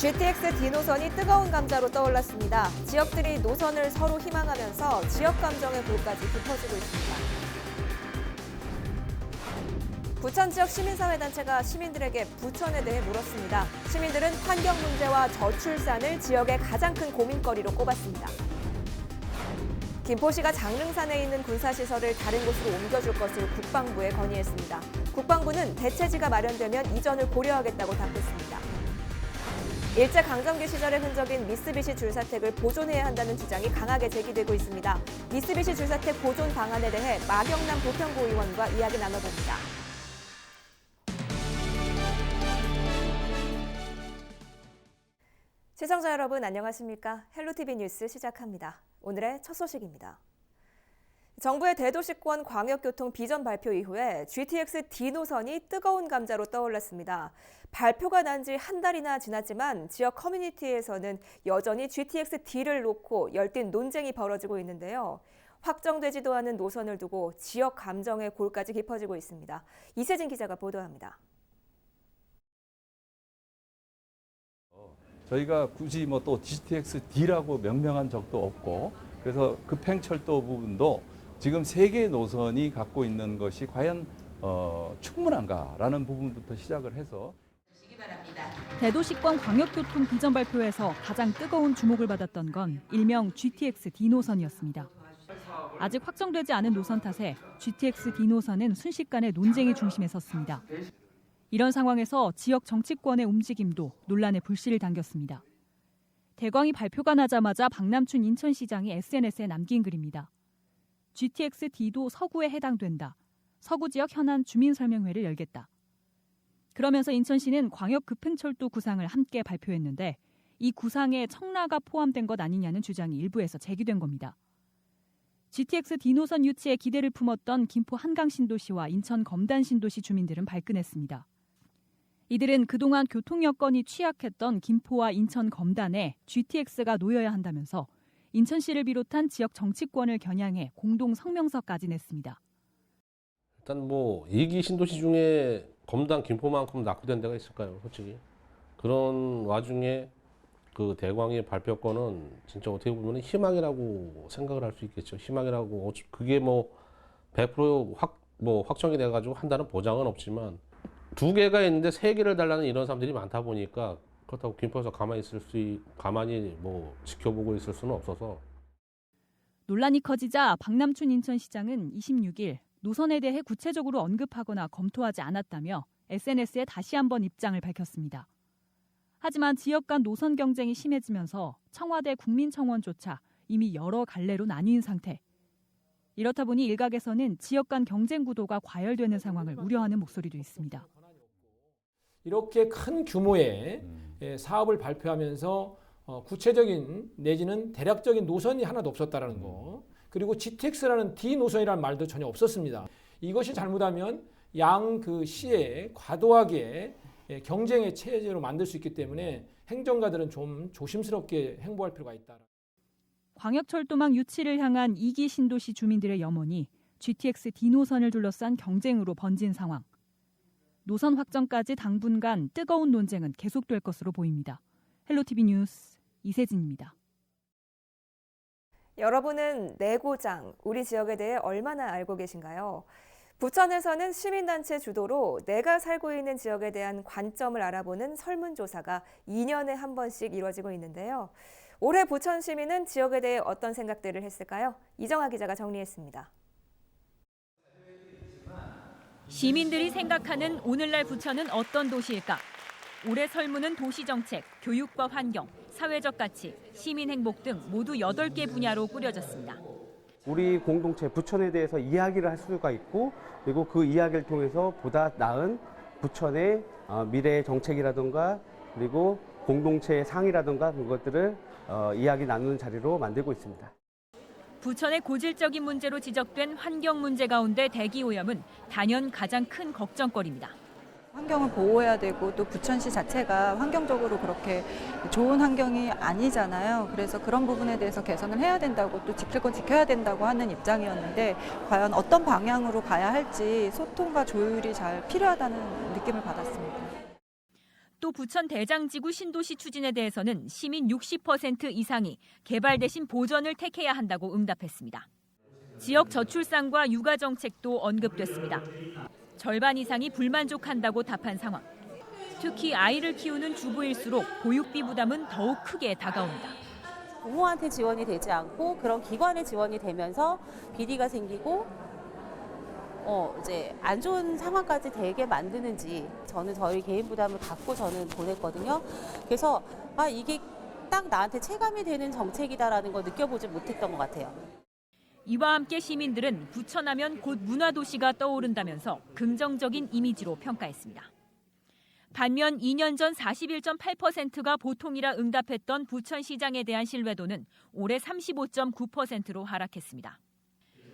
GTX D 노선이 뜨거운 감자로 떠올랐습니다. 지역들이 노선을 서로 희망하면서 지역 감정의 골까지 깊어지고 있습니다. 부천 지역 시민사회단체가 시민들에게 부천에 대해 물었습니다. 시민들은 환경 문제와 저출산을 지역의 가장 큰 고민거리로 꼽았습니다. 김포시가 장릉산에 있는 군사시설을 다른 곳으로 옮겨줄 것을 국방부에 건의했습니다. 국방부는 대체지가 마련되면 이전을 고려하겠다고 답했습니다. 일제강점기 시절의 흔적인 미쓰비시 줄사택을 보존해야 한다는 주장이 강하게 제기되고 있습니다. 미쓰비시 줄사택 보존 방안에 대해 마경남 부평구 의원과 이야기 나눠봅니다. 시청자 여러분 안녕하십니까? 헬로티비 뉴스 시작합니다. 오늘의 첫 소식입니다. 정부의 대도시권 광역교통 비전 발표 이후에 GTX D 노선이 뜨거운 감자로 떠올랐습니다. 발표가 난 지 한 달이나 지났지만 지역 커뮤니티에서는 여전히 GTX D를 놓고 열띤 논쟁이 벌어지고 있는데요. 확정되지도 않은 노선을 두고 지역 감정의 골까지 깊어지고 있습니다. 이세진 기자가 보도합니다. 저희가 굳이 또 GTX D라고 명명한 적도 없고, 그래서 급행철도 부분도 지금 3개의 노선이 갖고 있는 것이 과연 충분한가라는 부분부터 시작을 해서 대도시권 광역교통 비전 발표에서 가장 뜨거운 주목을 받았던 건 일명 GTX D 노선이었습니다. 아직 확정되지 않은 노선 탓에 GTX D 노선은 순식간에 논쟁의 중심에 섰습니다. 이런 상황에서 지역 정치권의 움직임도 논란의 불씨를 당겼습니다. 대광이 발표가 나자마자 박남춘 인천시장이 SNS에 남긴 글입니다. GTX D도 서구에 해당된다. 서구 지역 현안 주민설명회를 열겠다. 그러면서 인천시는 광역 급행철도 구상을 함께 발표했는데 이 구상에 청라가 포함된 것 아니냐는 주장이 일부에서 제기된 겁니다. GTX D 노선 유치에 기대를 품었던 김포 한강신도시와 인천 검단신도시 주민들은 발끈했습니다. 이들은 그동안 교통 여건이 취약했던 김포와 인천 검단에 GTX가 놓여야 한다면서 인천시를 비롯한 지역 정치권을 겨냥해 공동 성명서까지 냈습니다. 일단 2기 신도시 중에 검단, 김포만큼 낙후된 데가 있을까요, 솔직히? 그런 와중에 그 대광의 발표권은 진짜 어떻게 보면 희망이라고 생각을 할 수 있겠죠. 희망이라고 그게 100% 확정이 돼가지고 한다는 보장은 없지만 2개가 있는데 3개를 달라는 이런 사람들이 많다 보니까 그렇다고 김포에서 가만히 지켜보고 있을 수는 없어서. 논란이 커지자 박남춘 인천시장은 26일 노선에 대해 구체적으로 언급하거나 검토하지 않았다며 SNS에 다시 한번 입장을 밝혔습니다. 하지만 지역 간 노선 경쟁이 심해지면서 청와대 국민청원조차 이미 여러 갈래로 나뉜 상태. 이렇다 보니 일각에서는 지역 간 경쟁 구도가 과열되는 상황을 우려하는 목소리도 있습니다. 이렇게 큰 규모의 사업을 발표하면서 구체적인 내지는 대략적인 노선이 하나도 없었다는 거, 그리고 GTX라는 D 노선이라는 말도 전혀 없었습니다. 이것이 잘못하면 양 그 시에 과도하게 경쟁의 체제로 만들 수 있기 때문에 행정가들은 좀 조심스럽게 행보할 필요가 있다. 광역철도망 유치를 향한 2기 신도시 주민들의 염원이 GTX D 노선을 둘러싼 경쟁으로 번진 상황. 노선 확정까지 당분간 뜨거운 논쟁은 계속될 것으로 보입니다. 헬로티비 뉴스 이세진입니다. 여러분은 내고장, 우리 지역에 대해 얼마나 알고 계신가요? 부천에서는 시민단체 주도로 내가 살고 있는 지역에 대한 관점을 알아보는 설문조사가 2년에 한 번씩 이루어지고 있는데요. 올해 부천 시민은 지역에 대해 어떤 생각들을 했을까요? 이정아 기자가 정리했습니다. 시민들이 생각하는 오늘날 부천은 어떤 도시일까? 올해 설문은 도시정책, 교육과 환경, 사회적 가치, 시민 행복 등 모두 8개 분야로 꾸려졌습니다. 우리 공동체 부천에 대해서 이야기를 할 수가 있고, 그리고 그 이야기를 통해서 보다 나은 부천의 미래 정책이라든가 그리고 공동체의 상이라든가 그것들을 이야기 나누는 자리로 만들고 있습니다. 부천의 고질적인 문제로 지적된 환경 문제 가운데 대기오염은 단연 가장 큰 걱정거리입니다. 환경을 보호해야 되고 또 부천시 자체가 환경적으로 그렇게 좋은 환경이 아니잖아요. 그래서 그런 부분에 대해서 개선을 해야 된다고 또 지킬 건 지켜야 된다고 하는 입장이었는데 과연 어떤 방향으로 가야 할지 소통과 조율이 잘 필요하다는 느낌을 받았습니다. 또 부천 대장지구 신도시 추진에 대해서는 시민 60% 이상이 개발 대신 보전을 택해야 한다고 응답했습니다. 지역 저출산과 육아 정책도 언급됐습니다. 절반 이상이 불만족한다고 답한 상황. 특히 아이를 키우는 주부일수록 보육비 부담은 더욱 크게 다가온다. 부모한테 지원이 되지 않고 그런 기관에 지원이 되면서 비리가 생기고 이제 안 좋은 상황까지 되게 만드는지 저는 저희 개인 부담을 갖고 저는 보냈거든요. 그래서 이게 딱 나한테 체감이 되는 정책이다라는 걸 느껴보지 못했던 것 같아요. 이와 함께 시민들은 부천하면 곧 문화도시가 떠오른다면서 긍정적인 이미지로 평가했습니다. 반면 2년 전 41.8%가 보통이라 응답했던 부천시장에 대한 신뢰도는 올해 35.9%로 하락했습니다.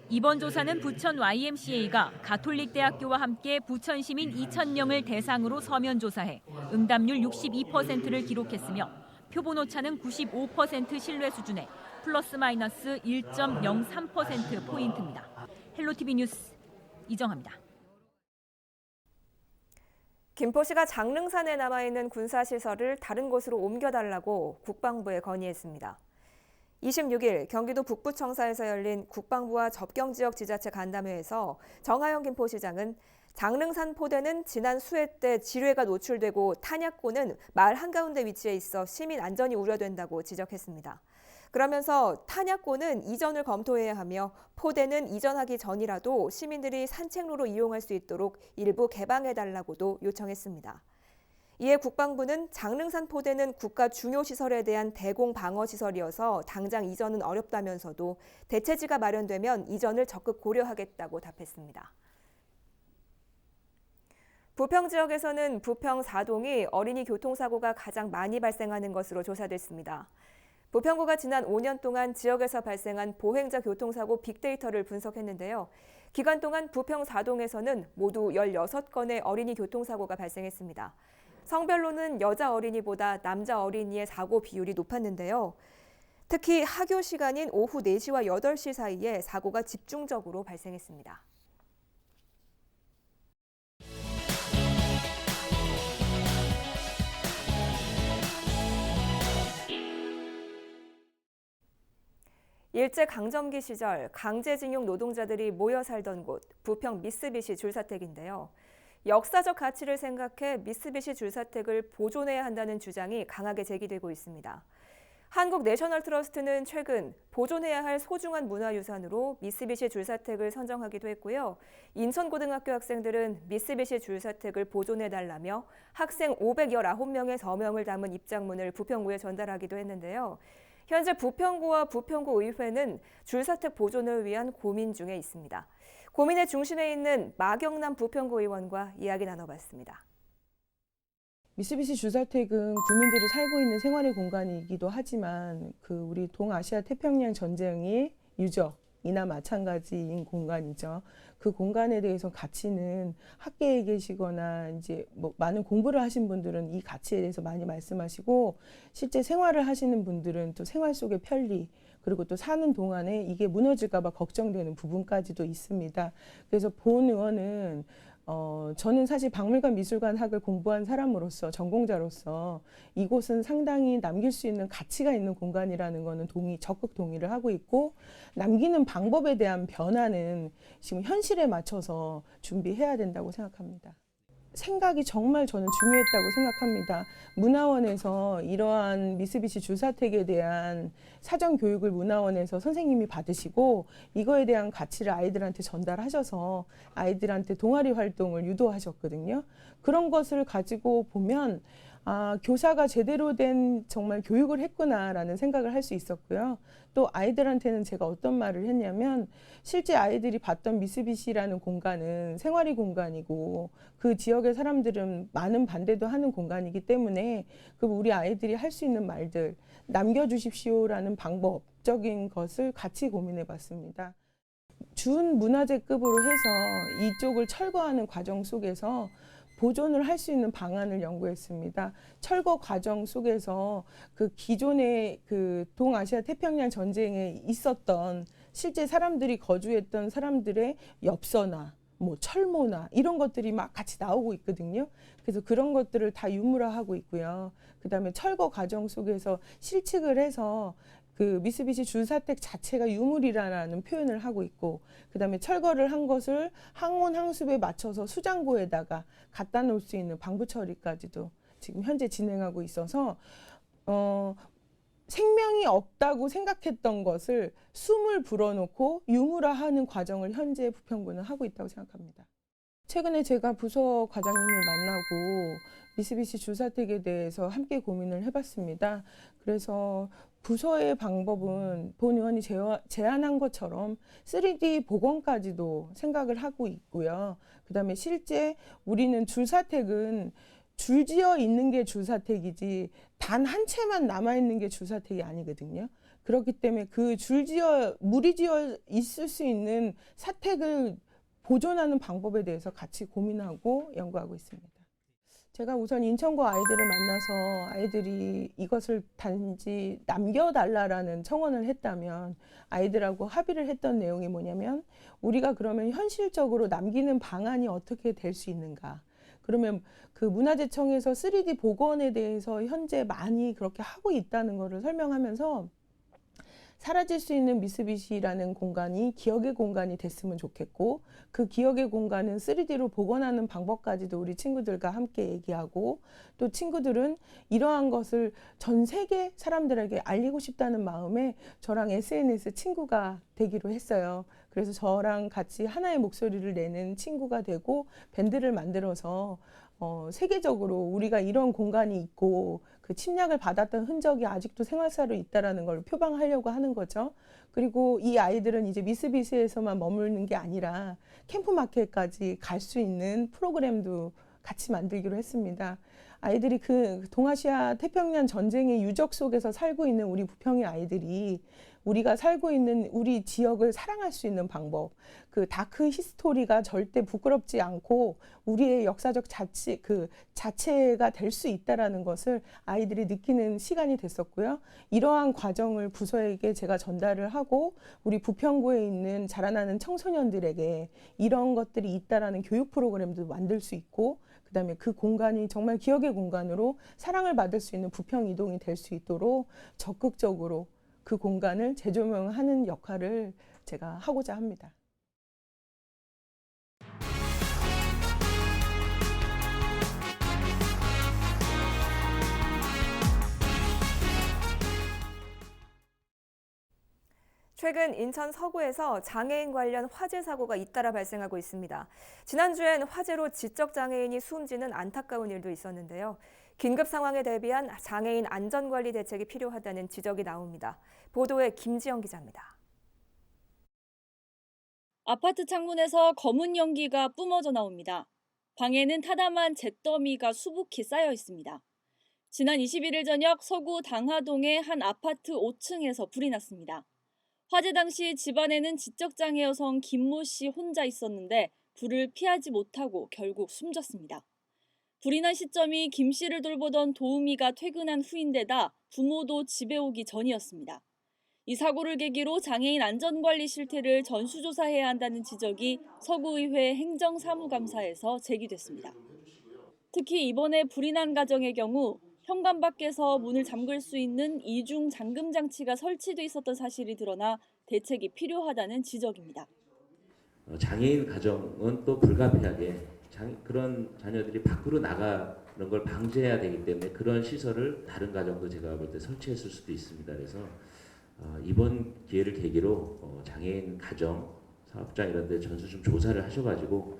이번 조사는 부천 YMCA가 가톨릭대학교와 함께 부천 시민 2,000명을 대상으로 서면 조사해 응답률 62%를 기록했으며 표본 오차는 95% 신뢰 수준에 플러스 마이너스 1.03%포인트입니다. 헬로티비 뉴스 이정아입니다. 김포시가 장릉산에 남아있는 군사시설을 다른 곳으로 옮겨달라고 국방부에 건의했습니다. 26일 경기도 북부청사에서 열린 국방부와 접경지역 지자체 간담회에서 정하영 김포시장은 장릉산 포대는 지난 수해 때 지뢰가 노출되고 탄약고는 마을 한가운데 위치해 있어 시민 안전이 우려된다고 지적했습니다. 그러면서 탄약고는 이전을 검토해야 하며 포대는 이전하기 전이라도 시민들이 산책로로 이용할 수 있도록 일부 개방해달라고도 요청했습니다. 이에 국방부는 장릉산 포대는 국가 중요 시설에 대한 대공 방어 시설이어서 당장 이전은 어렵다면서도 대체지가 마련되면 이전을 적극 고려하겠다고 답했습니다. 부평 지역에서는 부평 4동이 어린이 교통사고가 가장 많이 발생하는 것으로 조사됐습니다. 부평구가 지난 5년 동안 지역에서 발생한 보행자 교통사고 빅데이터를 분석했는데요. 기간 동안 부평 4동에서는 모두 16건의 어린이 교통사고가 발생했습니다. 성별로는 여자 어린이보다 남자 어린이의 사고 비율이 높았는데요. 특히 하교 시간인 오후 4시와 8시 사이에 사고가 집중적으로 발생했습니다. 일제강점기 시절 강제징용 노동자들이 모여 살던 곳 부평 미쓰비시 줄사택인데요. 역사적 가치를 생각해 미쓰비시 줄사택을 보존해야 한다는 주장이 강하게 제기되고 있습니다. 한국내셔널트러스트는 최근 보존해야 할 소중한 문화유산으로 미쓰비시 줄사택을 선정하기도 했고요. 인천고등학교 학생들은 미쓰비시 줄사택을 보존해달라며 학생 519명의 서명을 담은 입장문을 부평구에 전달하기도 했는데요. 현재 부평구와 부평구 의회는 줄사택 보존을 위한 고민 중에 있습니다. 고민의 중심에 있는 마경남 부평구 의원과 이야기 나눠봤습니다. 미쓰비시 줄사택은 구민들이 살고 있는 생활의 공간이기도 하지만 우리 동아시아 태평양 전쟁의 유적이나 마찬가지인 공간이죠. 그 공간에 대해서 가치는 학계에 계시거나 이제 많은 공부를 하신 분들은 이 가치에 대해서 많이 말씀하시고 실제 생활을 하시는 분들은 또 생활 속의 편리 그리고 또 사는 동안에 이게 무너질까 봐 걱정되는 부분까지도 있습니다. 그래서 본 의원은 저는 사실 박물관 미술관 학을 공부한 사람으로서 전공자로서 이곳은 상당히 남길 수 있는 가치가 있는 공간이라는 거는 적극 동의를 하고 있고 남기는 방법에 대한 변화는 지금 현실에 맞춰서 준비해야 된다고 생각합니다. 생각이 정말 저는 중요했다고 생각합니다. 문화원에서 이러한 미쓰비시 줄사택에 대한 사전 교육을 문화원에서 선생님이 받으시고 이거에 대한 가치를 아이들한테 전달하셔서 아이들한테 동아리 활동을 유도하셨거든요. 그런 것을 가지고 보면 교사가 제대로 된 정말 교육을 했구나라는 생각을 할 수 있었고요. 또 아이들한테는 제가 어떤 말을 했냐면 실제 아이들이 봤던 미쓰비시라는 공간은 생활의 공간이고 그 지역의 사람들은 많은 반대도 하는 공간이기 때문에 우리 아이들이 할 수 있는 말들 남겨주십시오라는 방법적인 것을 같이 고민해 봤습니다. 준문화재급으로 해서 이쪽을 철거하는 과정 속에서 보존을 할 수 있는 방안을 연구했습니다. 철거 과정 속에서 기존의 동아시아 태평양 전쟁에 있었던 실제 사람들이 거주했던 사람들의 엽서나 뭐 철모나 이런 것들이 막 같이 나오고 있거든요. 그래서 그런 것들을 다 유물화하고 있고요. 그다음에 철거 과정 속에서 실측을 해서 그 미쓰비시 주사택 자체가 유물이라는 표현을 하고 있고, 그다음에 철거를 한 것을 항온 항습에 맞춰서 수장고에다가 갖다 놓을 수 있는 방부 처리까지도 지금 현재 진행하고 있어서 생명이 없다고 생각했던 것을 숨을 불어넣고 유물화하는 과정을 현재 부평구는 하고 있다고 생각합니다. 최근에 제가 부서 과장님을 만나고 미쓰비시 주사택에 대해서 함께 고민을 해봤습니다. 그래서 부서의 방법은 본 의원이 제안한 것처럼 3D 복원까지도 생각을 하고 있고요. 그다음에 실제 우리는 주사택은 줄지어 있는 게 주사택이지 단 한 채만 남아있는 게 주사택이 아니거든요. 그렇기 때문에 그 무리지어 있을 수 있는 사택을 보존하는 방법에 대해서 같이 고민하고 연구하고 있습니다. 제가 우선 인천구 아이들을 만나서 아이들이 이것을 단지 남겨달라라는 청원을 했다면 아이들하고 합의를 했던 내용이 뭐냐면, 우리가 그러면 현실적으로 남기는 방안이 어떻게 될 수 있는가. 그러면 그 문화재청에서 3D 복원에 대해서 현재 많이 그렇게 하고 있다는 것을 설명하면서 사라질 수 있는 미쓰비시라는 공간이 기억의 공간이 됐으면 좋겠고, 그 기억의 공간은 3D로 복원하는 방법까지도 우리 친구들과 함께 얘기하고, 또 친구들은 이러한 것을 전 세계 사람들에게 알리고 싶다는 마음에 저랑 SNS 친구가 되기로 했어요. 그래서 저랑 같이 하나의 목소리를 내는 친구가 되고 밴드를 만들어서 세계적으로 우리가 이런 공간이 있고 그 침략을 받았던 흔적이 아직도 생활사로 있다라는 걸 표방하려고 하는 거죠. 그리고 이 아이들은 이제 미쓰비시에서만 머무는 게 아니라 캠프마켓까지 갈 수 있는 프로그램도 같이 만들기로 했습니다. 아이들이 그 동아시아 태평양 전쟁의 유적 속에서 살고 있는 우리 부평의 아이들이 우리가 살고 있는 우리 지역을 사랑할 수 있는 방법, 그 다크 히스토리가 절대 부끄럽지 않고 우리의 역사적 자체가 될 수 있다라는 것을 아이들이 느끼는 시간이 됐었고요. 이러한 과정을 부서에게 제가 전달을 하고 우리 부평구에 있는 자라나는 청소년들에게 이런 것들이 있다라는 교육 프로그램도 만들 수 있고, 그다음에 그 공간이 정말 기억의 공간으로 사랑을 받을 수 있는 부평 이동이 될 수 있도록 적극적으로 그 공간을 재조명하는 역할을 제가 하고자 합니다. 최근 인천 서구에서 장애인 관련 화재 사고가 잇따라 발생하고 있습니다. 지난주엔 화재로 지적장애인이 숨지는 안타까운 일도 있었는데요. 긴급 상황에 대비한 장애인 안전관리 대책이 필요하다는 지적이 나옵니다. 보도에 김지영 기자입니다. 아파트 창문에서 검은 연기가 뿜어져 나옵니다. 방에는 타담한 잿더미가 수북히 쌓여 있습니다. 지난 21일 저녁 서구 당하동의 한 아파트 5층에서 불이 났습니다. 화재 당시 집안에는 지적장애 여성 김모 씨 혼자 있었는데 불을 피하지 못하고 결국 숨졌습니다. 불이 난 시점이 김 씨를 돌보던 도우미가 퇴근한 후인데다 부모도 집에 오기 전이었습니다. 이 사고를 계기로 장애인 안전관리 실태를 전수조사해야 한다는 지적이 서구의회 행정사무감사에서 제기됐습니다. 특히 이번에 불이 난 가정의 경우 현관 밖에서 문을 잠글 수 있는 이중 잠금 장치가 설치돼 있었던 사실이 드러나 대책이 필요하다는 지적입니다. 장애인 가정은 또 불가피하게 그런 자녀들이 밖으로 나가는 걸 방지해야 되기 때문에 그런 시설을 다른 가정도 제가 볼 때 설치했을 수도 있습니다. 그래서 이번 기회를 계기로 장애인 가정, 사업장 이런 데 전수 좀 조사를 하셔가지고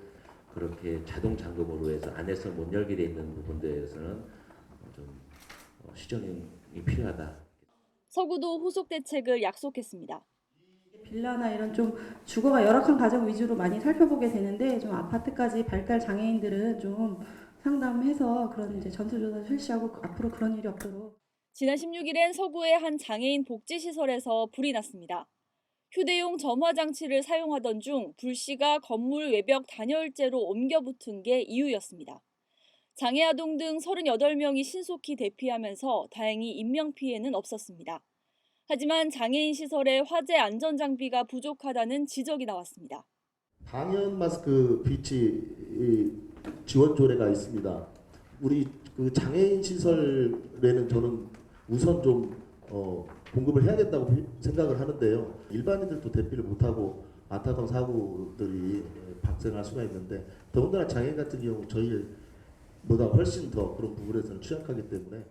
그렇게 자동 잠금으로 해서 안에서 못 열게 돼 있는 부분들에서는 좀 시정이 필요하다. 서구도 후속 대책을 약속했습니다. 빌라나 이런 좀 주거가 열악한 가정 위주로 많이 살펴보게 되는데 좀 아파트까지 발달 장애인들은 좀 상담해서 그런 이제 전수조사 실시하고 앞으로 그런 일이 없도록. 지난 16일엔 서구의 한 장애인 복지시설에서 불이 났습니다. 휴대용 점화 장치를 사용하던 중 불씨가 건물 외벽 단열재로 옮겨 붙은 게 이유였습니다. 장애아동 등 38명이 신속히 대피하면서 다행히 인명피해는 없었습니다. 하지만 장애인 시설의 화재 안전장비가 부족하다는 지적이 나왔습니다. 방역 마스크 비치 지원 조례가 있습니다. 우리 그 장애인 시설에는 저는 우선 좀 공급을 해야 된다고 생각을 하는데요. 일반인들도 대피를 못하고 안타까운 사고들이 발생할 수가 있는데 더군다나 장애인 같은 경우 저희보다 훨씬 더 그런 부분에서는 취약하기 때문에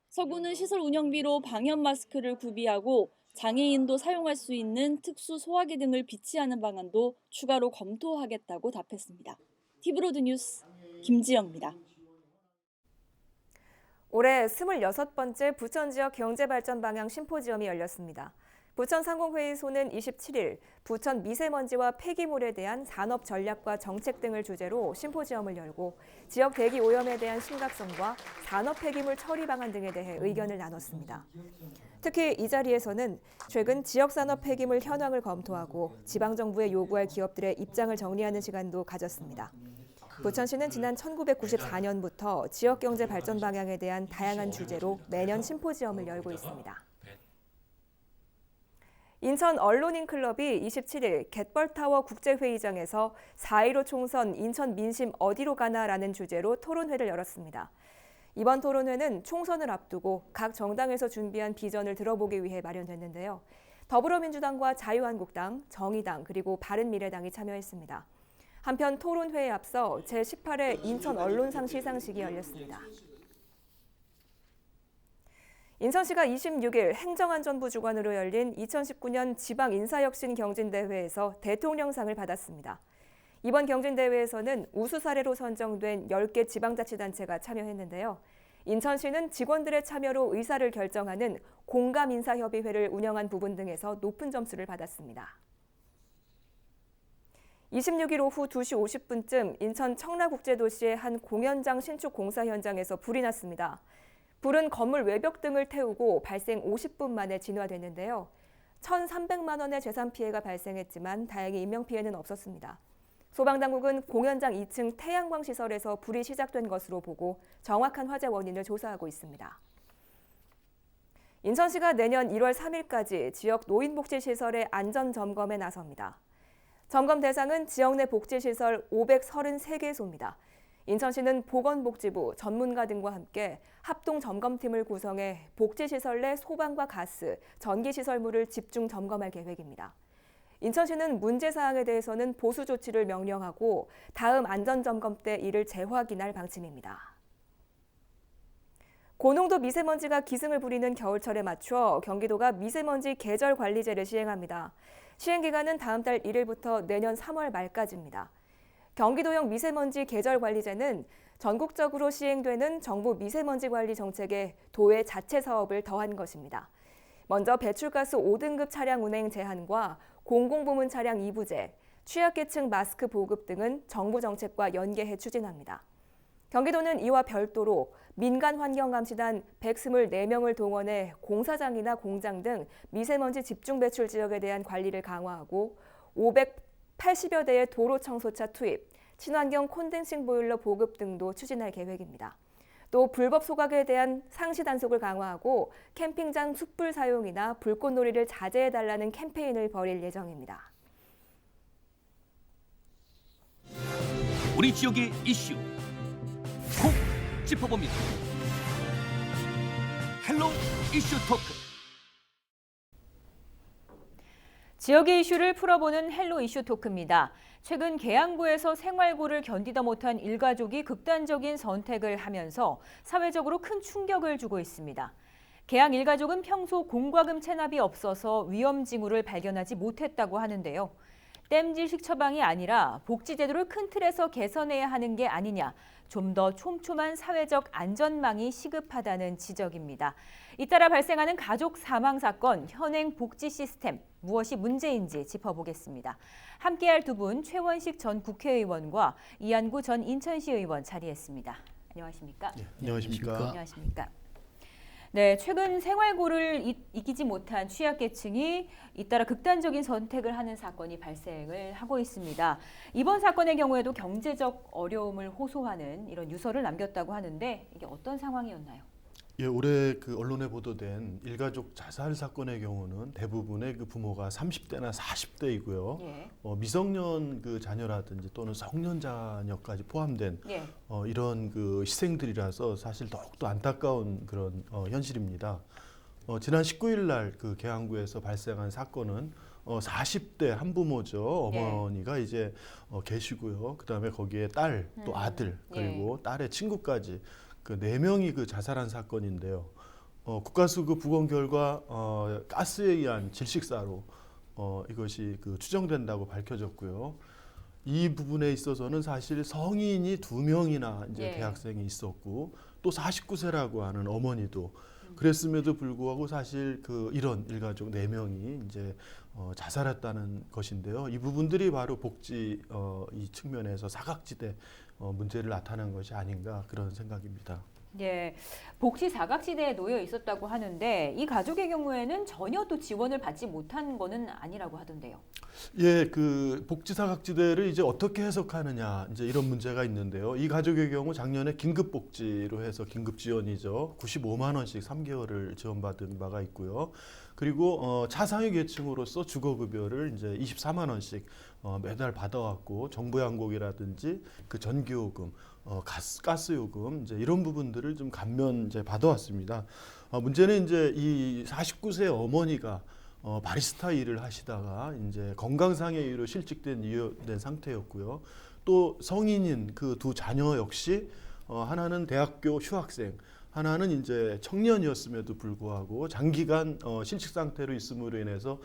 서구는 시설 운영비로 방역 마스크를 구비하고 장애인도 사용할 수 있는 특수 소화기 등을 비치하는 방안도 추가로 검토하겠다고 답했습니다. 티브로드 뉴스 김지영입니다. 올해 26번째 부천 지역 경제발전 방향 심포지엄이 열렸습니다. 부천 상공회의소는 27일 부천 미세먼지와 폐기물에 대한 산업 전략과 정책 등을 주제로 심포지엄을 열고 지역 대기 오염에 대한 심각성과 산업 폐기물 처리 방안 등에 대해 의견을 나눴습니다. 특히 이 자리에서는 최근 지역 산업 폐기물 현황을 검토하고 지방정부에 요구할 기업들의 입장을 정리하는 시간도 가졌습니다. 부천시는 지난 1994년부터 지역경제 발전 방향에 대한 다양한 주제로 매년 심포지엄을 열고 있습니다. 인천 언론인클럽이 27일 갯벌타워 국제회의장에서 4.15 총선 인천 민심 어디로 가나라는 주제로 토론회를 열었습니다. 이번 토론회는 총선을 앞두고 각 정당에서 준비한 비전을 들어보기 위해 마련됐는데요. 더불어민주당과 자유한국당, 정의당 그리고 바른미래당이 참여했습니다. 한편 토론회에 앞서 제18회 인천 언론상 시상식이 열렸습니다. 인천시가 26일 행정안전부 주관으로 열린 2019년 지방인사혁신경진대회에서 대통령상을 받았습니다. 이번 경진대회에서는 우수 사례로 선정된 10개 지방자치단체가 참여했는데요. 인천시는 직원들의 참여로 의사를 결정하는 공감인사협의회를 운영한 부분 등에서 높은 점수를 받았습니다. 26일 오후 2시 50분쯤 인천 청라국제도시의 한 공연장 신축 공사 현장에서 불이 났습니다. 불은 건물 외벽 등을 태우고 발생 50분 만에 진화됐는데요. 1,300만 원의 재산 피해가 발생했지만 다행히 인명피해는 없었습니다. 소방당국은 공연장 2층 태양광 시설에서 불이 시작된 것으로 보고 정확한 화재 원인을 조사하고 있습니다. 인천시가 내년 1월 3일까지 지역 노인복지시설의 안전점검에 나섭니다. 점검 대상은 지역 내 복지시설 533개소입니다. 인천시는 보건복지부, 전문가 등과 함께 합동점검팀을 구성해 복지시설 내 소방과 가스, 전기시설물을 집중 점검할 계획입니다. 인천시는 문제사항에 대해서는 보수 조치를 명령하고 다음 안전점검 때 이를 재확인할 방침입니다. 고농도 미세먼지가 기승을 부리는 겨울철에 맞춰 경기도가 미세먼지 계절관리제를 시행합니다. 시행기간은 다음 달 1일부터 내년 3월 말까지입니다. 경기도형 미세먼지 계절관리제는 전국적으로 시행되는 정부 미세먼지 관리 정책에 도의 자체 사업을 더한 것입니다. 먼저 배출가스 5등급 차량 운행 제한과 공공부문 차량 2부제, 취약계층 마스크 보급 등은 정부 정책과 연계해 추진합니다. 경기도는 이와 별도로 민간환경감시단 124명을 동원해 공사장이나 공장 등 미세먼지 집중 배출 지역에 대한 관리를 강화하고 580여 대의 도로 청소차 투입, 친환경 콘덴싱 보일러 보급 등도 추진할 계획입니다. 또 불법 소각에 대한 상시 단속을 강화하고 캠핑장 숯불 사용이나 불꽃놀이를 자제해달라는 캠페인을 벌일 예정입니다. 우리 지역의 이슈 콕 짚어봅니다. 헬로 이슈 토크. 지역의 이슈를 풀어보는 헬로 이슈 토크입니다. 최근 계양구에서 생활고를 견디다 못한 일가족이 극단적인 선택을 하면서 사회적으로 큰 충격을 주고 있습니다. 계양 일가족은 평소 공과금 체납이 없어서 위험 징후를 발견하지 못했다고 하는데요. 땜질식 처방이 아니라 복지제도를 큰 틀에서 개선해야 하는 게 아니냐, 좀 더 촘촘한 사회적 안전망이 시급하다는 지적입니다. 잇따라 발생하는 가족 사망 사건, 현행 복지 시스템, 무엇이 문제인지 짚어보겠습니다. 함께할 두 분, 최원식 전 국회의원과 이한구 전 인천시 의원 자리했습니다. 안녕하십니까? 네, 안녕하십니까? 안녕하십니까? 네, 최근 생활고를 이기지 못한 취약계층이 잇따라 극단적인 선택을 하는 사건이 발생을 하고 있습니다. 이번 사건의 경우에도 경제적 어려움을 호소하는 이런 유서를 남겼다고 하는데 이게 어떤 상황이었나요? 예, 올해 그 언론에 보도된 일가족 자살 사건의 경우는 대부분의 그 부모가 30대나 40대이고요. 예. 미성년 그 자녀라든지 또는 성년 자녀까지 포함된 예. 이런 그 희생들이라서 사실 더욱더 안타까운 그런 현실입니다. 지난 19일 날 그 계양구에서 발생한 사건은 40대 한부모죠. 어머니가 이제 계시고요. 그다음에 거기에 딸, 또 아들, 그리고 딸의 친구까지 그 4명이 그 자살한 사건인데요. 국가수 그 부검 결과 가스에 의한 질식사로 이것이 그 추정된다고 밝혀졌고요. 이 부분에 있어서는 사실 성인이 2명이나 이제 대학생이 있었고 또 49세라고 하는 어머니도 그랬음에도 불구하고 사실 그 이런 일가족 4명이 이제 자살했다는 것인데요. 이 부분들이 바로 복지 이 측면에서 사각지대 문제를 나타낸 것이 아닌가 그런 생각입니다. 예, 복지 사각지대에 놓여 있었다고 하는데 이 가족의 경우에는 전혀 또 지원을 받지 못한 거는 아니라고 하던데요. 예, 그 복지 사각지대를 이제 어떻게 해석하느냐 이제 이런 문제가 있는데요. 이 가족의 경우 작년에 긴급 복지로 해서 긴급 지원이죠. 95만 원씩 3개월을 지원받은 바가 있고요. 그리고 차상위 계층으로서 주거급여를 이제 24만 원씩 매달 받아왔고 정부 양곡이라든지 그 전기요금, 가스요금 이제 이런 부분들을 좀 감면 이제 받아왔습니다. 문제는 이제 이 49세 어머니가 바리스타 일을 하시다가 이제 건강상의 이유로 실직된 상태였고요. 또 성인인 그 2 자녀 역시 하나는 대학교 휴학생, 하나는 이제 청년이었음에도 불구하고 장기간 실직 상태로 있음으로 인해서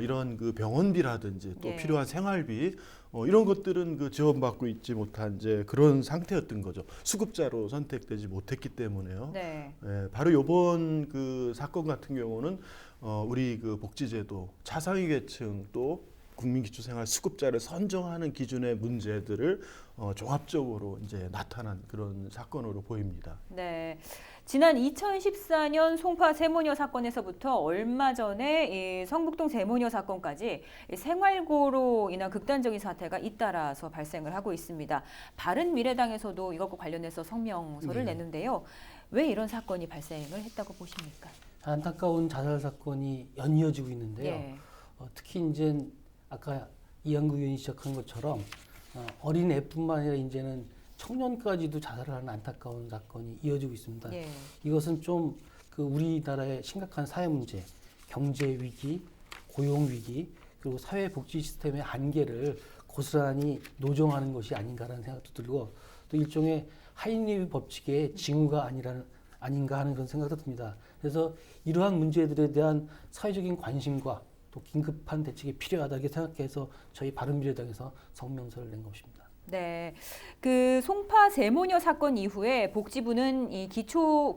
이런 그 병원비라든지 또 필요한 생활비 이런 것들은 그 지원받고 있지 못한 이제 그런 상태였던 거죠. 수급자로 선택되지 못했기 때문에요. 네. 예, 바로 이번 그 사건 같은 경우는 우리 그 복지제도 차상위 계층 또 국민기초생활 수급자를 선정하는 기준의 문제들을 종합적으로 이제 나타난 그런 사건으로 보입니다. 네. 지난 2014년 송파 세모녀 사건에서부터 얼마 전에 이 성북동 세모녀 사건까지 생활고로 인한 극단적인 사태가 잇따라서 발생을 하고 있습니다. 바른미래당에서도 이것과 관련해서 성명서를 냈는데요. 왜 이런 사건이 발생을 했다고 보십니까? 안타까운 자살 사건이 연이어지고 있는데요. 특히 이제 아까 이한구 의원이 지적한 것처럼 어린 애뿐만 아니라 이제는 청년까지도 자살을 하는 안타까운 사건이 이어지고 있습니다. 이것은 좀 그 우리나라의 심각한 사회 문제, 경제 위기, 고용 위기, 그리고 사회 복지 시스템의 한계를 고스란히 노정하는 것이 아닌가라는 생각도 들고 또 일종의 하인리비 법칙의 징후가 아닌가 하는 그런 생각도 듭니다. 그래서 이러한 문제들에 대한 사회적인 관심과 또 긴급한 대책이 필요하다고 생각해서 저희 바른미래당에서 성명서를 낸 것입니다. 네, 그 송파 세모녀 사건 이후에 복지부는 이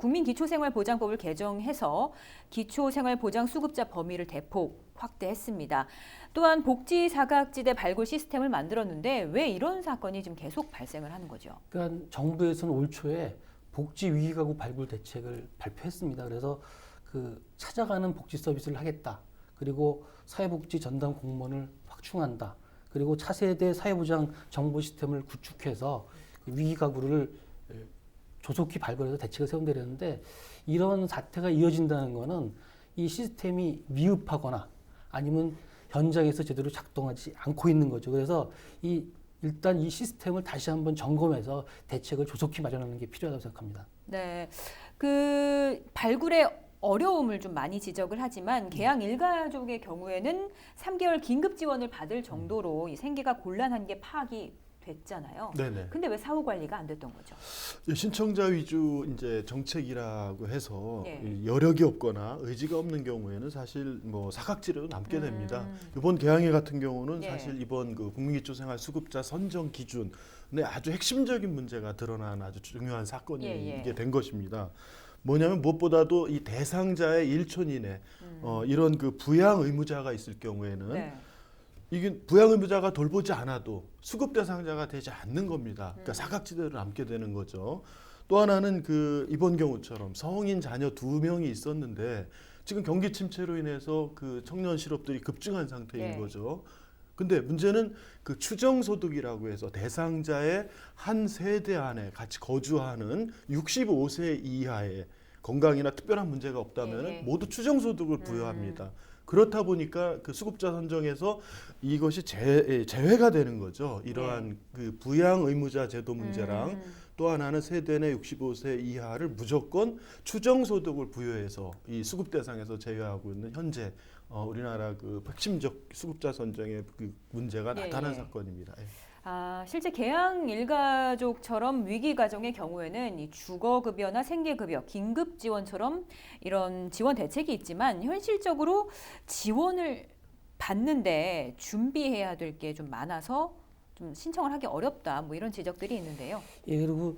국민기초생활보장법을 개정해서 기초생활보장 수급자 범위를 대폭 확대했습니다. 또한 복지 사각지대 발굴 시스템을 만들었는데 왜 이런 사건이 지금 계속 발생을 하는 거죠? 그러니까 정부에서는 올 초에 복지 위기가구 발굴 대책을 발표했습니다. 그래서 그 찾아가는 복지 서비스를 하겠다. 그리고 사회복지 전담 공무원을 확충한다. 그리고 차세대 사회보장 정보 시스템을 구축해서 위기가구를 조속히 발굴해서 대책을 세운다는데 이런 사태가 이어진다는 것은 이 시스템이 미흡하거나 아니면 현장에서 제대로 작동하지 않고 있는 거죠. 그래서 일단 이 시스템을 다시 한번 점검해서 대책을 조속히 마련하는 게 필요하다고 생각합니다. 네, 그 발굴의 어려움을 좀 많이 지적을 하지만 계양 일가족의 경우에는 3개월 긴급 지원을 받을 정도로 이 생계가 곤란한 게 파악이 됐잖아요. 네네. 근데 왜 사후 관리가 안 됐던 거죠? 신청자 위주 이제 정책이라고 해서 여력이 없거나 의지가 없는 경우에는 사실 뭐 사각지대로 남게 됩니다. 이번 계양회 같은 경우는 사실 이번 그 국민기초생활 수급자 선정 기준에 아주 핵심적인 문제가 드러난 아주 중요한 사건이 이게 된 것입니다. 뭐냐면 무엇보다도 이 대상자의 일촌이내 이런 그 부양 의무자가 있을 경우에는 이게 부양 의무자가 돌보지 않아도 수급 대상자가 되지 않는 겁니다. 그러니까 사각지대로 남게 되는 거죠. 또 하나는 그 이번 경우처럼 성인 자녀 2명이 있었는데 지금 경기 침체로 인해서 그 청년 실업들이 급증한 상태인 거죠. 근데 문제는 그 추정소득이라고 해서 대상자의 한 세대 안에 같이 거주하는 65세 이하의 건강이나 특별한 문제가 없다면 예. 모두 추정소득을 부여합니다. 그렇다 보니까 그 수급자 선정에서 이것이 제외가 되는 거죠. 이러한 그 부양 의무자 제도 문제랑 또 하나는 세대 내 65세 이하를 무조건 추정소득을 부여해서 이 수급 대상에서 제외하고 있는 현재 우리나라 그 핵심적 수급자 선정의 그 문제가 나타난 사건입니다. 예. 실제 개항 일가족처럼 위기 가정의 경우에는 이 주거급여나 생계급여, 긴급지원처럼 이런 지원 대책이 있지만 현실적으로 지원을 받는데 준비해야 될 게 좀 많아서 좀 신청을 하기 어렵다, 뭐 이런 지적들이 있는데요. 예, 그리고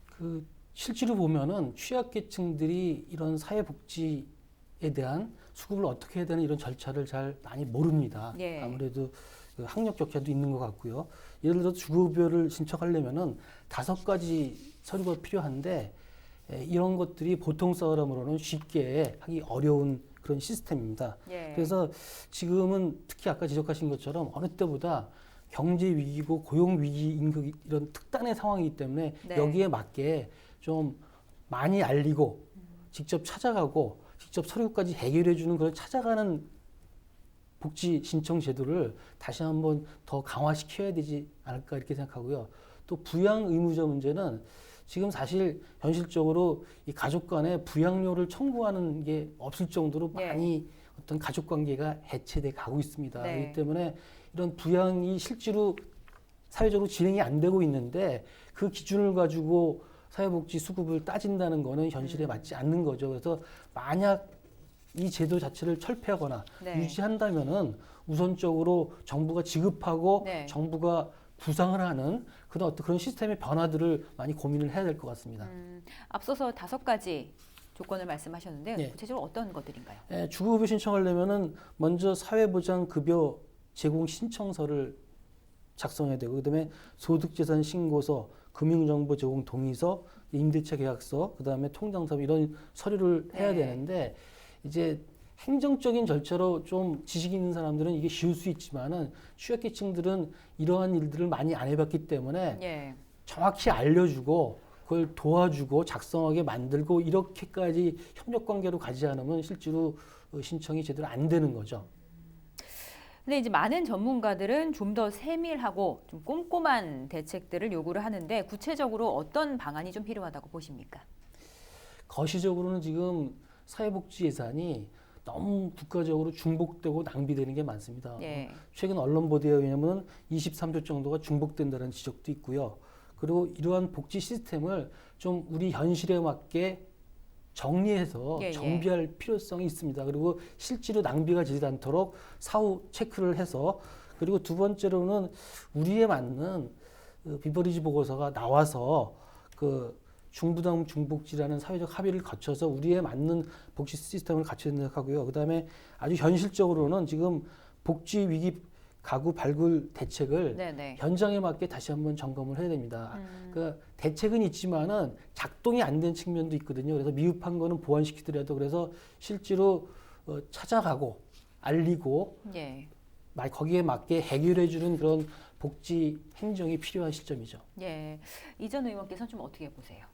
그 실제로 보면은 취약계층들이 이런 사회복지에 대한 수급을 어떻게 해야 되는 이런 절차를 잘 많이 모릅니다. 예. 아무래도 그 학력 격차도 있는 것 같고요. 예를 들어 주거급여를 신청하려면은 5가지 서류가 필요한데 이런 것들이 보통 사람으로는 쉽게 하기 어려운 그런 시스템입니다. 예. 그래서 지금은 특히 아까 지적하신 것처럼 어느 때보다 경제 위기고 고용 위기 임금 이런 특단의 상황이기 때문에 네. 여기에 맞게 좀 많이 알리고 직접 찾아가고 직접 서류까지 해결해 주는 그런 찾아가는 복지 신청 제도를 다시 한번 더 강화시켜야 되지 않을까 이렇게 생각하고요. 또 부양 의무자 문제는 지금 사실 현실적으로 이 가족 간에 부양료를 청구하는 게 없을 정도로 많이 어떤 가족 관계가 해체돼 가고 있습니다. 네. 그렇기 때문에 이런 부양이 실제로 사회적으로 진행이 안 되고 있는데 그 기준을 가지고 사회복지 수급을 따진다는 거는 현실에 맞지 않는 거죠. 그래서 만약 이 제도 자체를 철폐하거나 유지한다면은 우선적으로 정부가 지급하고 정부가 구상을 하는 그런 어떤 그런 시스템의 변화들을 많이 고민을 해야 될 것 같습니다. 앞서서 5가지 조건을 말씀하셨는데요. 네. 구체적으로 어떤 것들인가요? 주거급여 신청하려면은 먼저 사회보장급여 제공 신청서를 작성해야 되고 그다음에 소득재산 신고서, 금융정보 제공 동의서, 임대차 계약서, 그다음에 통장서 이런 서류를 해야 되는데 이제 행정적인 절차로 좀 지식 있는 사람들은 이게 쉬울 수 있지만은 취약계층들은 이러한 일들을 많이 안 해봤기 때문에 정확히 알려주고 그걸 도와주고 작성하게 만들고 이렇게까지 협력 관계로 가지 않으면 실제로 신청이 제대로 안 되는 거죠. 근데 이제 많은 전문가들은 좀 더 세밀하고 좀 꼼꼼한 대책들을 요구를 하는데 구체적으로 어떤 방안이 좀 필요하다고 보십니까? 거시적으로는 지금 사회복지 예산이 너무 국가적으로 중복되고 낭비되는 게 많습니다. 최근 언론 보도에 의하면 23조 정도가 중복된다는 지적도 있고요. 그리고 이러한 복지 시스템을 좀 우리 현실에 맞게 정리해서 정비할 필요성이 있습니다. 그리고 실제로 낭비가 되지 않도록 사후 체크를 해서 그리고 두 번째로는 우리에 맞는 비버리지 보고서가 나와서 그 중부담 중복지라는 사회적 합의를 거쳐서 우리에 맞는 복지 시스템을 갖춰야 된다고 하고요. 그다음에 아주 현실적으로는 지금 복지 위기 가구 발굴 대책을 현장에 맞게 다시 한번 점검을 해야 됩니다. 그 대책은 있지만은 작동이 안 된 측면도 있거든요. 그래서 미흡한 거는 보완시키더라도 그래서 실제로 찾아가고 알리고 거기에 맞게 해결해 주는 그런 복지 행정이 필요한 시점이죠. 이전 의원께서는 좀 어떻게 보세요?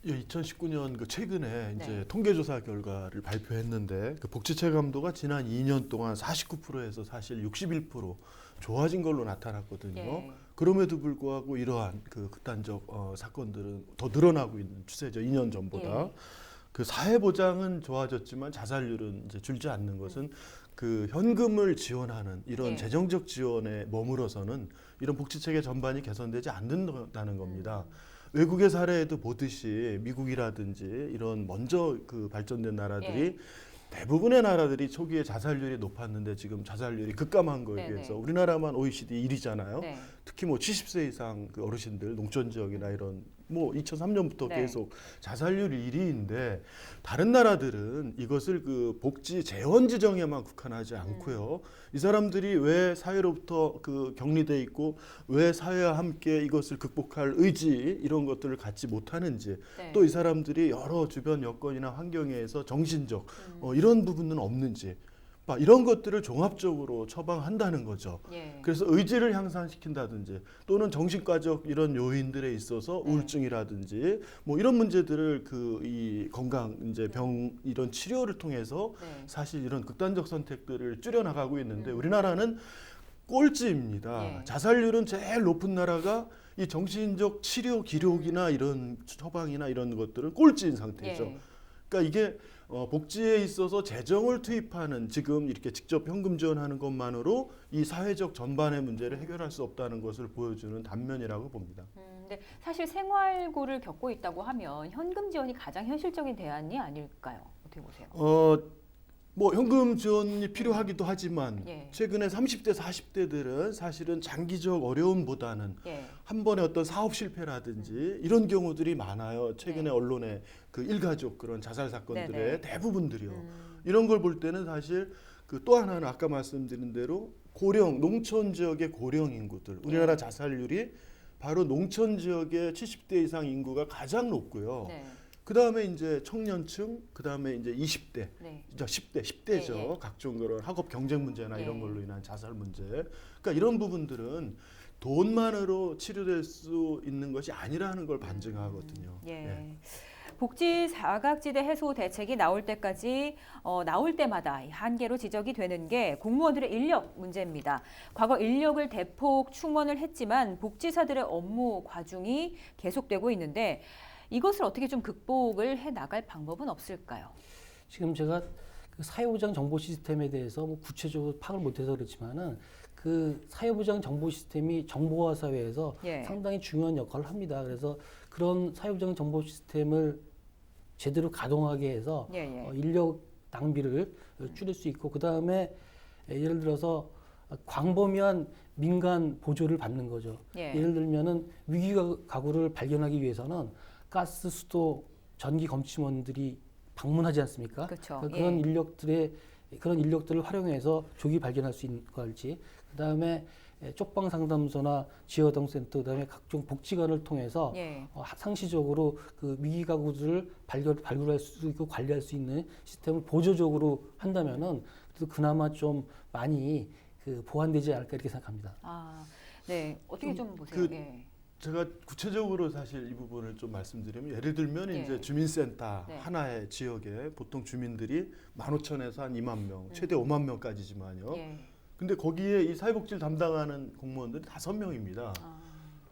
2019년 그 최근에 이제 통계조사 결과를 발표했는데 그 복지 체감도가 지난 2년 동안 49%에서 사실 61% 좋아진 걸로 나타났거든요. 그럼에도 불구하고 이러한 그 극단적 사건들은 더 늘어나고 있는 추세죠. 2년 전보다. 그 사회 보장은 좋아졌지만 자살률은 이제 줄지 않는 것은 그 현금을 지원하는 이런 재정적 지원에 머물어서는 이런 복지 체계 전반이 개선되지 않는다는 겁니다. 외국의 사례에도 보듯이 미국이라든지 이런 먼저 그 발전된 나라들이 대부분의 나라들이 초기에 자살률이 높았는데 지금 자살률이 급감한 거에 비해서 우리나라만 OECD 1위잖아요. 특히 뭐 70세 이상 그 어르신들 농촌 지역이나 이런 뭐 2003년부터 계속 자살률 1위인데 다른 나라들은 이것을 그 복지 재원 지정에만 국한하지 않고요. 이 사람들이 왜 사회로부터 그 격리돼 있고 왜 사회와 함께 이것을 극복할 의지 이런 것들을 갖지 못하는지 또 이 사람들이 여러 주변 여건이나 환경에 의해서 정신적 이런 부분은 없는지 이런 것들을 종합적으로 처방한다는 거죠. 예. 그래서 의지를 향상시킨다든지 또는 정신과적 이런 요인들에 있어서 우울증이라든지 뭐 이런 문제들을 이 건강 이제 병 이런 치료를 통해서 사실 이런 극단적 선택들을 줄여 나가고 있는데 우리나라는 꼴찌입니다. 자살률은 제일 높은 나라가 이 정신적 치료 기록이나 이런 처방이나 이런 것들은 꼴찌인 상태죠. 그러니까 이게 복지에 있어서 재정을 투입하는 지금 이렇게 직접 현금 지원하는 것만으로 이 사회적 전반의 문제를 해결할 수 없다는 것을 보여주는 단면이라고 봅니다. 근데 사실 생활고를 겪고 있다고 하면 현금 지원이 가장 현실적인 대안이 아닐까요? 어떻게 보세요? 뭐 현금 지원이 필요하기도 하지만 최근에 30대, 40대들은 사실은 장기적 어려움보다는 한 번의 어떤 사업 실패라든지 이런 경우들이 많아요. 최근에 언론에 그 일가족 그런 자살 사건들의 대부분들이요. 이런 걸 볼 때는 사실 그 또 하나는 아까 말씀드린 대로 고령, 농촌 지역의 고령 인구들. 우리나라 자살률이 바로 농촌 지역의 70대 이상 인구가 가장 높고요. 그 다음에 이제 청년층, 그 다음에 이제 20대, 이제 10대죠. 각종 그런 학업 경쟁 문제나 이런 걸로 인한 자살 문제. 그러니까 이런 부분들은 돈만으로 치료될 수 있는 것이 아니라는 걸 반증하거든요. 복지 사각지대 해소 대책이 나올 때까지 나올 때마다 한계로 지적이 되는 게 공무원들의 인력 문제입니다. 과거 인력을 대폭 충원을 했지만 복지사들의 업무 과중이 계속되고 있는데 이것을 어떻게 좀 극복을 해 나갈 방법은 없을까요? 지금 제가 그 사회보장 정보 시스템에 대해서 뭐 구체적으로 파악을 못해서 그렇지만은 그 사회보장 정보 시스템이 정보화 사회에서 상당히 중요한 역할을 합니다. 그래서 그런 사회보장 정보 시스템을 제대로 가동하게 해서 인력 낭비를 줄일 수 있고, 그 다음에 예를 들어서 광범위한 민간 보조를 받는 거죠. 예를 들면은 위기 가구를 발견하기 위해서는 가스, 수도, 전기 검침원들이 방문하지 않습니까? 그렇죠. 그런 인력들을 활용해서 조기 발견할 수 있는 걸지. 그다음에 쪽방 상담소나 지여동센터, 그다음에 각종 복지관을 통해서 상시적으로 그 위기 가구들을 발굴할 수 있고 관리할 수 있는 시스템을 보조적으로 한다면은 그나마 좀 많이 그 보완되지 않을까 이렇게 생각합니다. 어떻게 좀 보세요? 제가 구체적으로 사실 이 부분을 좀 말씀드리면, 예를 들면 이제 주민센터 하나의 지역에 보통 주민들이 15,000에서 한 2만 명, 최대 5만 명까지지만요. 근데 거기에 이 사회복지를 담당하는 공무원들이 5명입니다.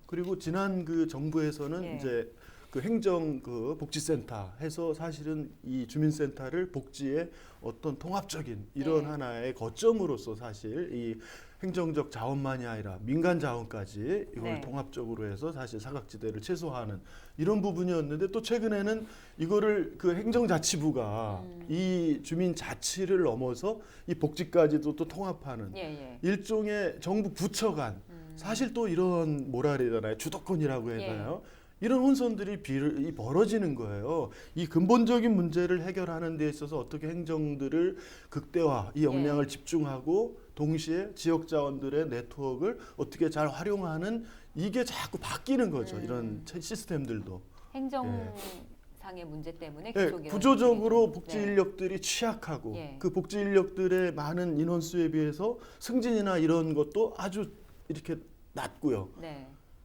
그리고 지난 그 정부에서는 이제 그 행정 그 복지센터 해서 사실은 이 주민센터를 복지의 어떤 통합적인 이런 하나의 거점으로서 사실 이 행정적 자원만이 아니라 민간 자원까지 이걸 통합적으로 해서 사실 사각지대를 최소화하는 이런 부분이었는데, 또 최근에는 이거를 그 행정자치부가 이 주민 자치를 넘어서 이 복지까지도 또 통합하는 일종의 정부 부처 간 사실 또 이런 뭐라 그래야 되나요? 주도권이라고 해야 되나요? 이런 혼선들이 벌어지는 거예요. 이 근본적인 문제를 해결하는 데 있어서 어떻게 행정들을 극대화, 이 역량을 집중하고 동시에 지역 자원들의 네트워크를 어떻게 잘 활용하는, 이게 자꾸 바뀌는 거죠. 이런 시스템들도. 행정상의 문제 때문에 계속 구조적으로 복지 인력들이 취약하고 그 복지 인력들의 많은 인원수에 비해서 승진이나 이런 것도 아주 이렇게 낮고요.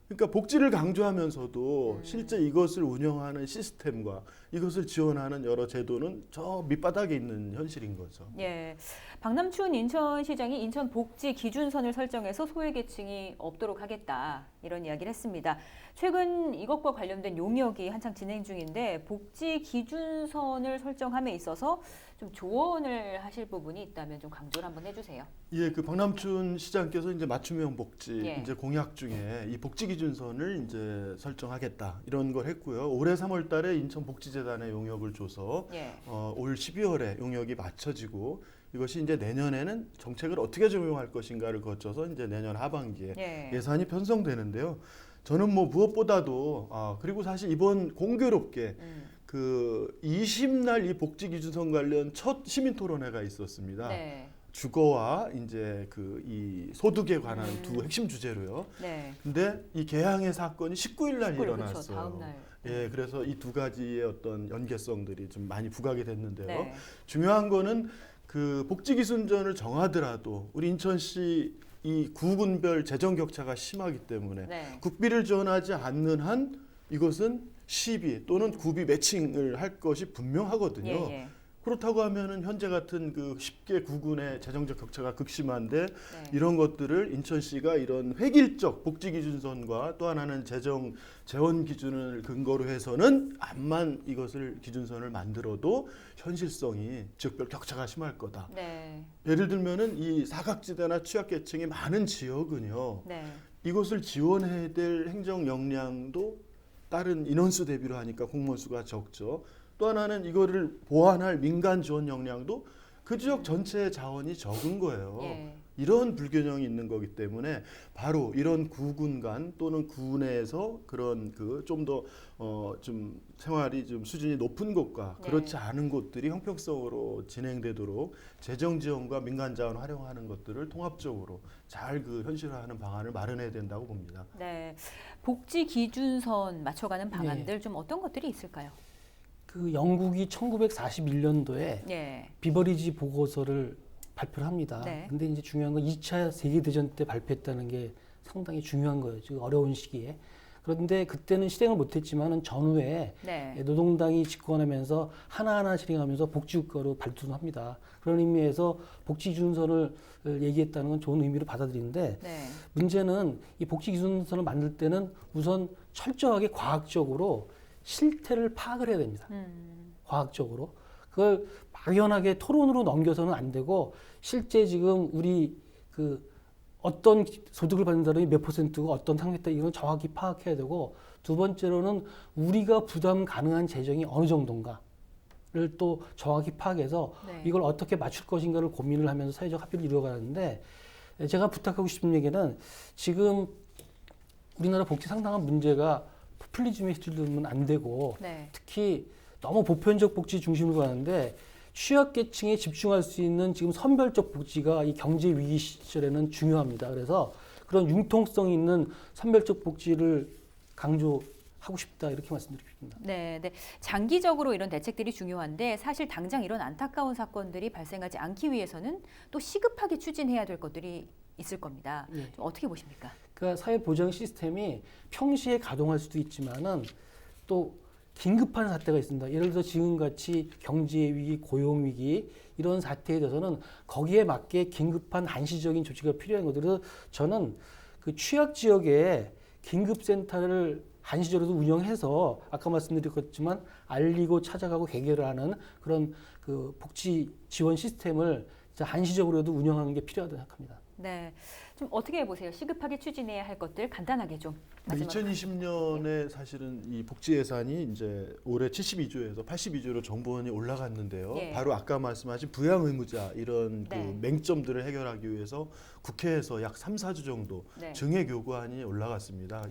그러니까 복지를 강조하면서도 실제 이것을 운영하는 시스템과 이것을 지원하는 여러 제도는 저 밑바닥에 있는 현실인 거죠. 박남춘 인천시장이 인천 복지 기준선을 설정해서 소외계층이 없도록 하겠다, 이런 이야기를 했습니다. 최근 이것과 관련된 용역이 한창 진행 중인데 복지 기준선을 설정함에 있어서 좀 조언을 하실 부분이 있다면 좀 강조를 한번 해주세요. 그 박남춘 시장께서 이제 맞춤형 복지 이제 공약 중에 이 복지 기준선을 이제 설정하겠다 이런 걸 했고요. 올해 3월달에 인천복지재단에 용역을 줘서 올 12월에 용역이 맞춰지고, 이것이 이제 내년에는 정책을 어떻게 적용할 것인가를 거쳐서 이제 내년 하반기에 예산이 편성되는데요. 저는 뭐 무엇보다도 그리고 사실 이번 공교롭게 그 20날 이 복지 기준선 관련 첫 시민 토론회가 있었습니다. 주거와 이제 그 이 소득에 관한 두 핵심 주제로요. 근데 이 개항의 사건이 19일 날 일어났어요. 그렇죠. 다음 날. 그래서 이 두 가지의 어떤 연계성들이 좀 많이 부각이 됐는데요. 중요한 거는 그 복지 기준선을 정하더라도 우리 인천시 이 구군별 재정 격차가 심하기 때문에 네. 국비를 지원하지 않는 한 이것은 시비 또는 구비 매칭을 할 것이 분명하거든요. 예. 그렇다고 하면은 현재 같은 그 10개 구군의 재정적 격차가 극심한데 네. 이런 것들을 인천시가 이런 획일적 복지 기준선과 또 하나는 재정 재원 기준을 근거로 해서는 암만 이것을 기준선을 만들어도 현실성이 지역별 격차가 심할 거다. 네. 예를 들면은 이 사각지대나 취약계층이 많은 지역은요. 네. 이것을 지원해야 될 행정 역량도 다른 인원수 대비로 하니까 공무원 수가 적죠. 또 하나는 이거를 보완할 민간 지원 역량도 그 지역 전체의 자원이 적은 거예요. 예. 이런 불균형이 있는 거기 때문에 바로 이런 구군 간 또는 구 내에서 그런 그 좀 더 좀 생활이 좀 수준이 높은 곳과 네. 그렇지 않은 곳들이 형평성으로 진행되도록 재정 지원과 민간 자원 활용하는 것들을 통합적으로 잘 그 현실화하는 방안을 마련해야 된다고 봅니다. 네. 복지 기준선 맞춰가는 방안들 좀 어떤 것들이 있을까요? 그 영국이 1941년도에 예. 비버리지 보고서를 발표를 합니다. 네. 근데 이제 중요한 건 2차 세계대전 때 발표했다는 게 상당히 중요한 거예요. 지금 어려운 시기에. 그런데 그때는 실행을 못했지만은 전후에 네. 노동당이 집권하면서 하나하나 실행하면서 복지국가로 발전합니다. 그런 의미에서 복지기준선을 얘기했다는 건 좋은 의미로 받아들이는데 네. 문제는 이 복지기준선을 만들 때는 우선 철저하게 과학적으로 실태를 파악을 해야 됩니다. 과학적으로. 그걸 막연하게 토론으로 넘겨서는 안 되고 실제 지금 우리 그 어떤 소득을 받는 사람이 몇 퍼센트고 어떤 상태다 이건 정확히 파악해야 되고 두 번째로는 우리가 부담 가능한 재정이 어느 정도인가를 또 정확히 파악해서 네. 이걸 어떻게 맞출 것인가를 고민을 하면서 사회적 합의를 이루어가는데 제가 부탁하고 싶은 얘기는 지금 우리나라 복지 상당한 문제가 포퓰리즘에 휘둘리면 안 되고 네. 특히 너무 보편적 복지 중심으로 가는데 취약계층에 집중할 수 있는 지금 선별적 복지가 이 경제 위기 시절에는 중요합니다. 그래서 그런 융통성 있는 선별적 복지를 강조하고 싶다 이렇게 말씀드리고 싶습니다. 네, 네. 장기적으로 이런 대책들이 중요한데 사실 당장 이런 안타까운 사건들이 발생하지 않기 위해서는 또 시급하게 추진해야 될 것들이 있을 겁니다. 네. 좀 어떻게 보십니까? 그러니까 사회보장 시스템이 평시에 가동할 수도 있지만은 또 긴급한 사태가 있습니다. 예를 들어 지금같이 경제 위기, 고용 위기 이런 사태에 대해서는 거기에 맞게 긴급한 한시적인 조치가 필요한 거죠. 그래서 저는 그 취약 지역에 긴급센터를 한시적으로도 운영해서 아까 말씀드렸지만 알리고 찾아가고 해결을 하는 그런 그 복지 지원 시스템을 한시적으로도 운영하는 게 필요하다고 생각합니다. 네, 좀 어떻게 보세요? 시급하게 추진해야 할 것들 간단하게 좀. 2020년에 사실은 이 복지 예산이 이제 올해 72조에서 82조로 정부원이 올라갔는데요. 예. 바로 바로 아까 말씀하신 부양 의무자 이런 네. 그 맹점들을 해결하기 위해서 국회에서 약 3, 4조 정도 네. 증액 요구안이 올라갔습니다.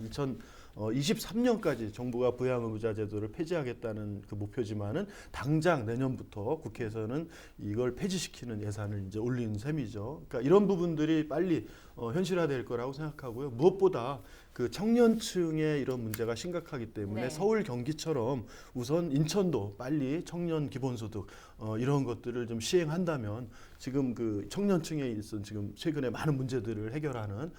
2023년까지 정부가 부양 의무자 제도를 폐지하겠다는 그 목표지만은 당장 내년부터 국회에서는 이걸 폐지시키는 예산을 이제 올린 셈이죠. 그러니까 이런 부분들이 빨리 현실화될 거라고 생각하고요. 무엇보다 그 청년층의 이런 문제가 심각하기 때문에 네. 서울, 경기처럼 우선 인천도 빨리 청년 기본소득 이런 것들을 좀 시행한다면 지금 그 청년층에 있은 지금 최근에 많은 문제들을 해결하는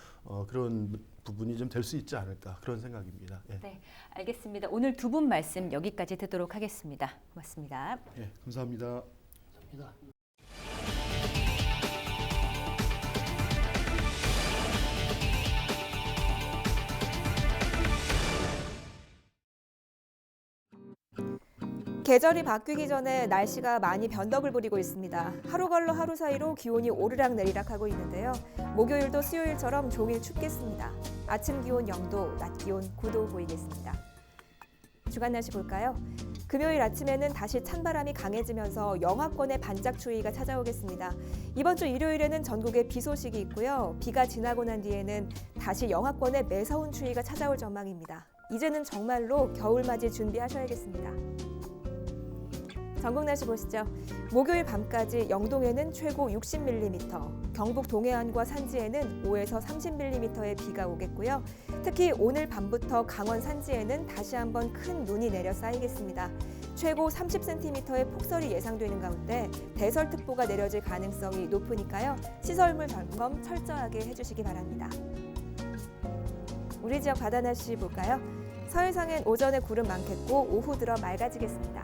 그런 부분이 좀 될 수 있지 않을까 그런 생각입니다. 예. 네, 알겠습니다. 오늘 두 분 말씀 여기까지 듣도록 하겠습니다. 고맙습니다. 예, 감사합니다. 감사합니다. 계절이 바뀌기 전에 날씨가 많이 변덕을 부리고 있습니다. 하루 걸러 하루 사이로 기온이 오르락 내리락 하고 있는데요. 목요일도 수요일처럼 종일 춥겠습니다. 아침 기온 0도, 낮 기온 9도 보이겠습니다. 주간 날씨 볼까요? 금요일 아침에는 다시 찬바람이 강해지면서 영하권의 반짝 추위가 찾아오겠습니다. 이번 주 일요일에는 전국에 비 소식이 있고요. 비가 지나고 난 뒤에는 다시 영하권의 매서운 추위가 찾아올 전망입니다. 이제는 정말로 겨울맞이 준비하셔야겠습니다. 전국 날씨 보시죠. 목요일 밤까지 영동에는 최고 60mm, 경북 동해안과 산지에는 5에서 30mm의 비가 오겠고요. 특히 오늘 밤부터 강원 산지에는 다시 한번 큰 눈이 내려 쌓이겠습니다. 최고 30cm의 폭설이 예상되는 가운데 대설특보가 내려질 가능성이 높으니까요. 시설물 점검 철저하게 해주시기 바랍니다. 우리 지역 바다 날씨 볼까요? 서해상엔 오전에 구름 많겠고 오후 들어 맑아지겠습니다.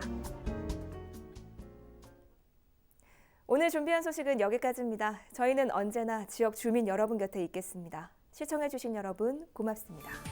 오늘 준비한 소식은 여기까지입니다. 저희는 언제나 지역 주민 여러분 곁에 있겠습니다. 시청해주신 여러분 고맙습니다.